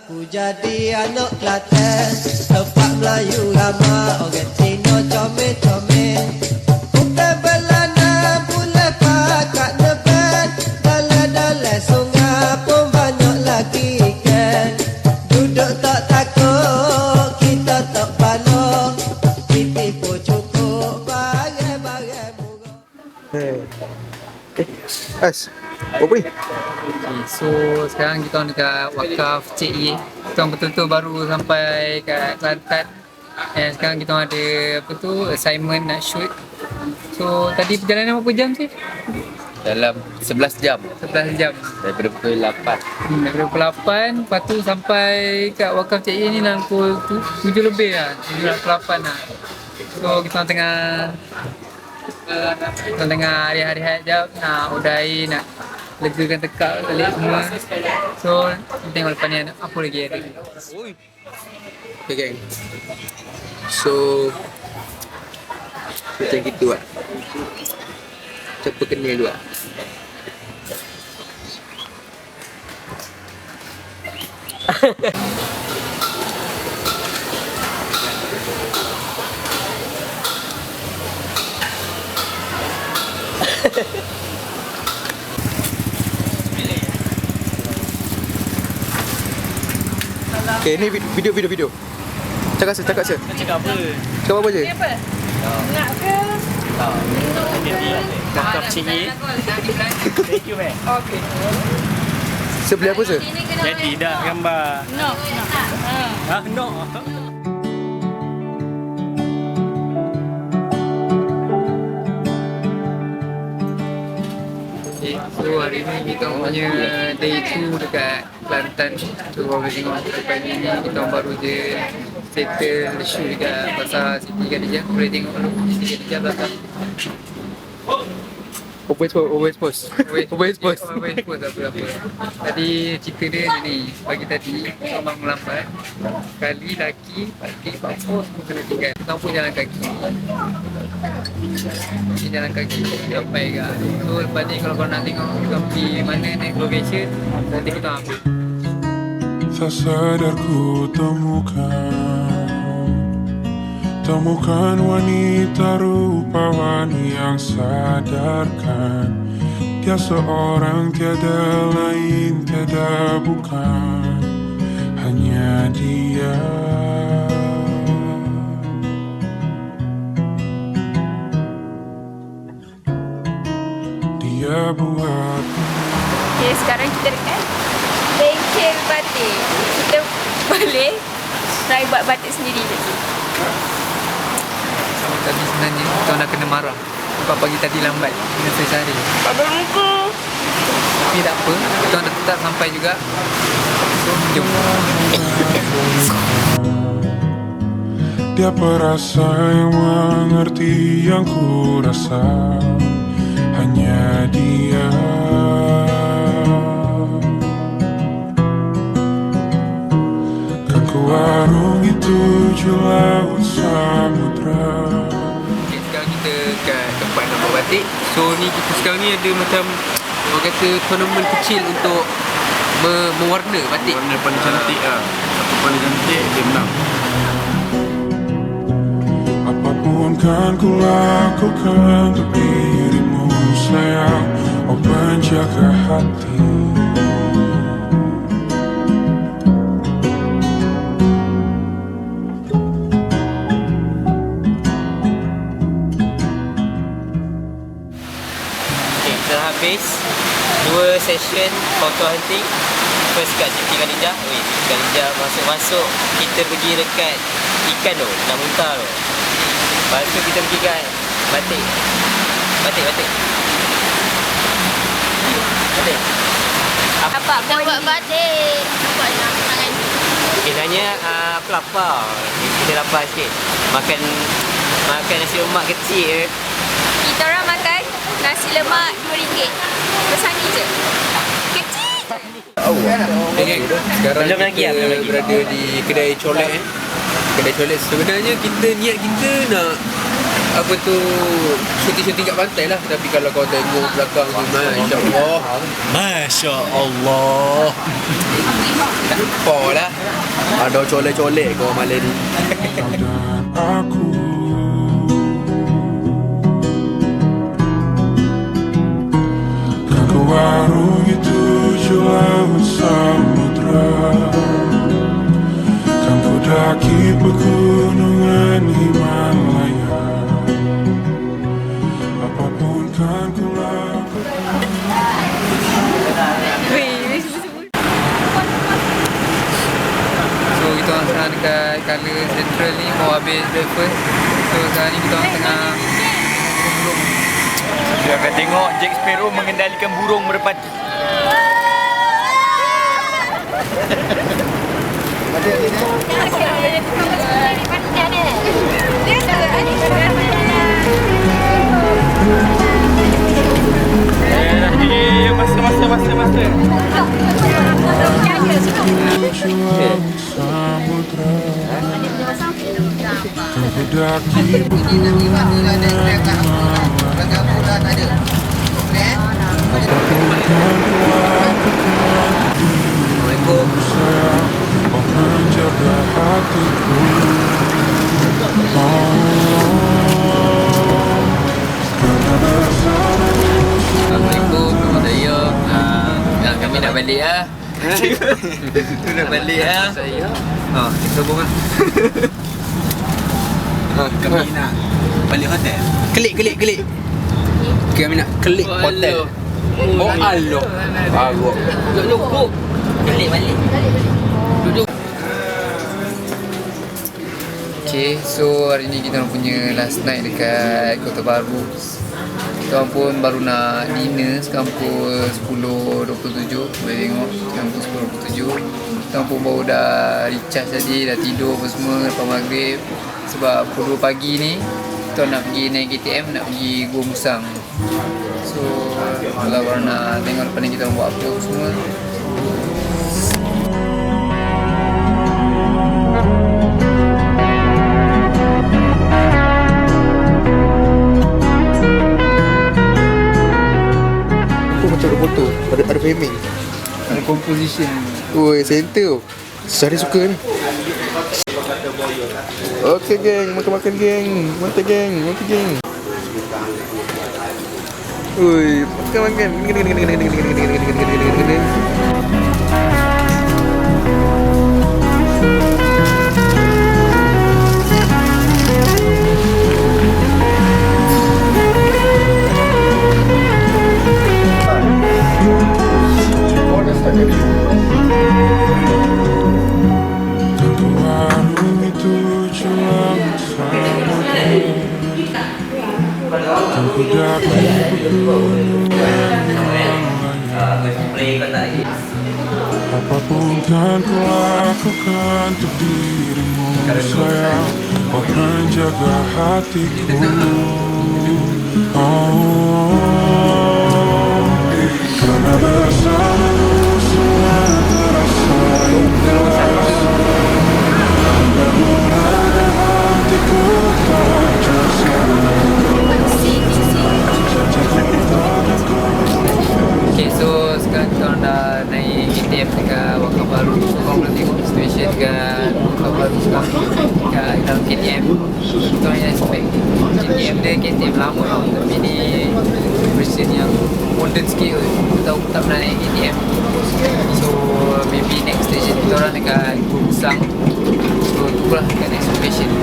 Aku jadi anak Kelantan, tempat Melayu lama, orang Cina comel-comel. Bukan belana, boleh pakat nebat, dalam-dalam sungai pun banyak lagi ikan. Duduk tak takut, kita tak panas, pipih pun cukup, barang-barang murah. As, apa ni? Okay, so sekarang kita orang dekat Wakaf Cik Ye. Kita orang betul-betul baru sampai kat Kelantan. Dan sekarang kita orang ada apa tu, assignment nak shoot. So tadi perjalanan berapa jam sih? Dalam 11 jam 11 jam. daripada pukul 8. Daripada pukul 8, lepas tu sampai kat Wakaf Cik Ye ni dalam pukul 7 lebih lah. 7 lah. So kita orang tengah rehat-rehat jap, nak udai, nak legakan tekak balik semua. So kita tengok lepas ni apa lagi ada. Okay gang. So macam gitu lah. Cepat kena dulu lah. Okay, ni video. Cakap se. Cakap apa? Cakap apa je? Apa? Nak ke? Wakaf Cik Ye. Thank you man. Okey. Sebelah apa se? Jadi dah gambar. No. No. Okay, so hari ni kita punya day 2 dekat Kelantan. So korang tengok lepas ni kita orang baru je settle shoot dekat pasar Siti Khadijah. Boleh tengok dulu Siti Khadijah belakang. Overexpose apa. Tadi cerita dia ni, pagi tadi kita bangun lambat. Kali laki, pagi bapa semua kena tinggal. Kita pun jalan kaki. Sampai ke. So lepas ni kalau korang nak tengok kita pergi mana next location, nanti kita ambil. Tak sadar ku temukan wanita rupawan yang sadarkan dia seorang, tiada lain, tiada bukan, hanya dia. Dia buat. Okay, sekarang kita dekat bengkel batik. Kita boleh try buat batik sendiri je. Tadi sebenarnya kita nak kena marah sebab pagi tadi lambat kena sehari. Baba muka. Tapi tak apa, kita nak tetap sampai juga. So jom. Dia perasa yang mengerti yang ku rasa, hanya dia. Kan ku warungi 7 laut samudra. Okay, sekarang kita kat tempat nak buat batik. So ni kita sekarang ni ada macam orang kata tournament kecil untuk mewarna batik. Warna paling cantik lah. Siapa paling cantik dia menang. Apapun kan ku lakukan untuk dirimu sayang, oh penjaga hati. Habis 2 session photo hunting. First kat Siti Khadijah. Siti Khadijah masuk kita pergi dekat ikan tu, nak muntah tu. Lepas tu kita pergi kat batik. Apa nak buat batik? Buat tangan. Okay, sebenarnya aku lapar. Kita lapar sikit. Makan nasi lemak kecil. Kita orang makan nasi lemak RM2. Besar ni je. Kecil. Okay, gang. Sekarang Belum lagi kita lah, berada di kedai colek. Kedai colek sebenarnya niat kita nak apa tu syuting-syuting kat pantai lah. Tapi kalau kau tengok belakang tu, Masya Allah. Masya Allah. Tak lupa lah. Ada colek-colek kau malam ni. Dan aku kan ke warung itu laut samudra, kan ku daki pegunungan Himalaya, apapun kan ku lakukan. So kita orang sekarang dekat Colour Central ni mau habis breakfast. So sekarang ni kita orang tengah burung. Kita akan tengok Jack Sparrow mengendalikan burung merpati. Masa. Laut samudra, kan ku daki pegunungan Himalaya, apapun kan ku lakukan. Sayang, kau menjaga hatiku. Assalamualaikum, nama saya. Kami nak balik lah. Nak balik lah. Kita bunga. Kami nak balik hotel. Klik. Kami nak klik hotel. Oh Allah. Bagus. Duduk. Balik. Duduk. Okay, so hari ni kita orang punya last night dekat Kota Baru. Kita orang pun baru nak dinner sekarang pukul 10.27. Boleh tengok sekarang pukul 10.27. Kita orang pun baru dah recharge tadi, dah tidur apa semua lepas maghrib. Sebab pukul 2 pagi ni kita nak pergi naik KTM, nak pergi Gua Musang. So kalau korang nak tengok lepas ni kita orang buat apa semua. Macam ada foto, ada framing, Ada composition. oi center tu Syahri suka ni. Okey geng, makan geng, mantap geng. Oi, makan. Kan ku warung itu laut samudra, kan ku daki pegunungan Himalaya, apapun kan ku lakukan untuk dirimu sayang, kau menjaga hatiku. Karena bersamamu semua terasa indah, namun ada hatiku tak tersayang. Okay, so sekarang kita orang dah naik KTM dekat Waka Baru. So korang boleh tengok situation dekat Waka Baru sekarang dekat dalam KTM. Kita orang yang expect KTM dia KTM lama tau, tapi ni version yang modern sikit kot. Kita tahu tak pernah naik KTM. So maybe next station kita orang dekat Gua Musang. So itulah dekat next location.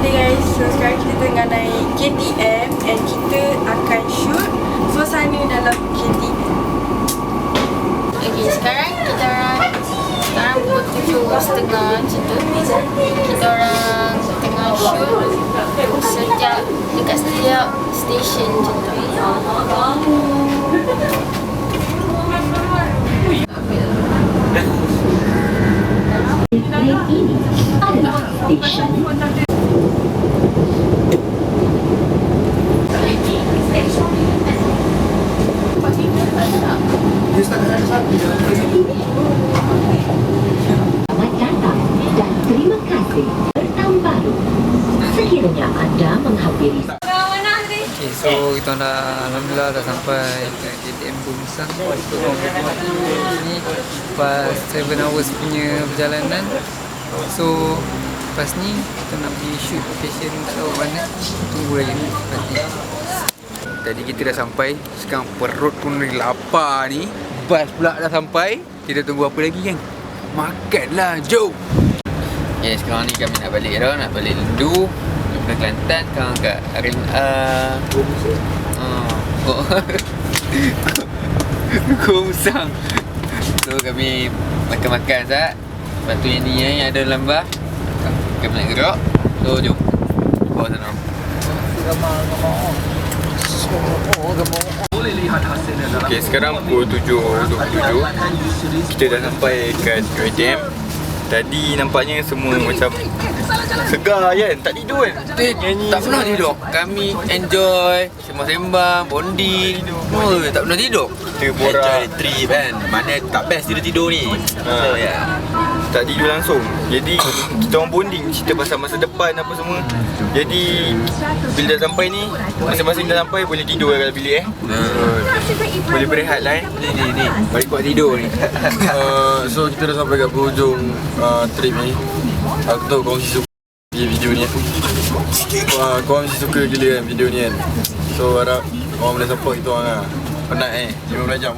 Hey guys, so sekarang kita tengah naik KTM and kita akan shoot suasana dalam KTM. Okay, sekarang pukul 7.30 macam tu. Kita orang tengah shoot dekat setiap station macam tu. Selamat datang dan terima kasih bertahun baru. Sekiranya anda menghampiri Okay, so kita dah alhamdulillah dah sampai ke KTM Bungsang. Ni pas 7 hours punya perjalanan. So lepas ni kita nak pergi shoot location tak tahu mana. Tunggu lagi nanti. Tadi kita dah sampai. Sekarang perut pun dah lapar ni. Bas pula dah sampai. Kita tunggu apa lagi kan? Makanlah, jom! Okay, sekarang ni kami nak balik dah. Nak balik Lendu daripada Kelantan. Sekarang kat Bungsang. So kami makan-makan sat. Lepas tu yang ni yang ada dalam bar kami nak gerak. So jom bawah sana. Okay, sekarang pukul 7.27. Kita dah sampai kat KTM. Tadi nampaknya semua macam segar kan? Tak tidur kan? Tak pernah tidur. Kami enjoy, sembang-sembang, bonding. Oh, tak pernah tidur. Kita borak. Enjoy trip kan. Mana tak best tidur ni. So ya. Tak tidur langsung. Jadi kita orang bonding, cerita pasal masa depan apa semua. Jadi bila dah sampai ni, masing-masing dah sampai boleh tidur dalam bilik boleh berehat lah Ni. Balik kuat tidur ni. So kita dah sampai kat penghujung trip ni. Aku tahu korang mesti suka video ni. Korang mesti suka gila kan video ni kan. So harap korang boleh support kita orang lah. Penat 15 jam.